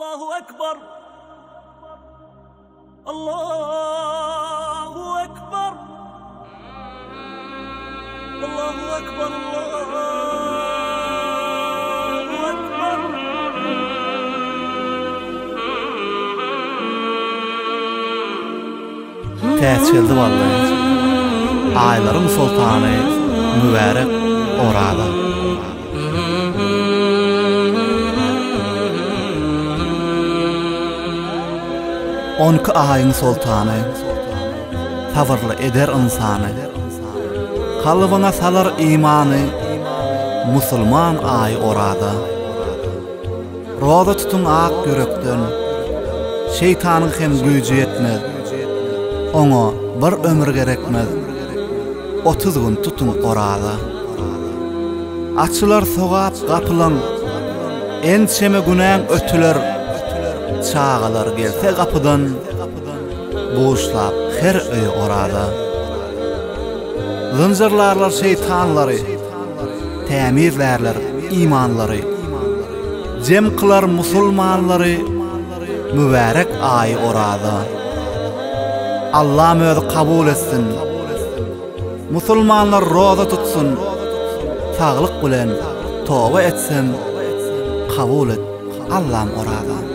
Allahu Ekber. Allahu Ekber. Allahu Ekber. Allahu Ekber. Täçildi wallahi. Aylarym sultany mübarek orada. 12 ayın sultany, sabırlı eder insany. Kalbyna salar imany, musulman ay orada. Roza tutun ak yürekden, şeytanyň hem güýji yetmez. Oňa bir ömür gerekmez. 30 gün tutun orada. Açylar sogap gapylaň, ençeme günäň ötüler. Çağalar gelse kapıdan, boşlap her öy orada. Zınjırlarlar şeytanları, temizlerler imanları, cem kılar musulmanları, mübarek ay orada. Allah'ım özü kabul etsin, musulmanlar roza tutsun, sağlık bilen tövbe etsin, kabul et Allah'ım orada.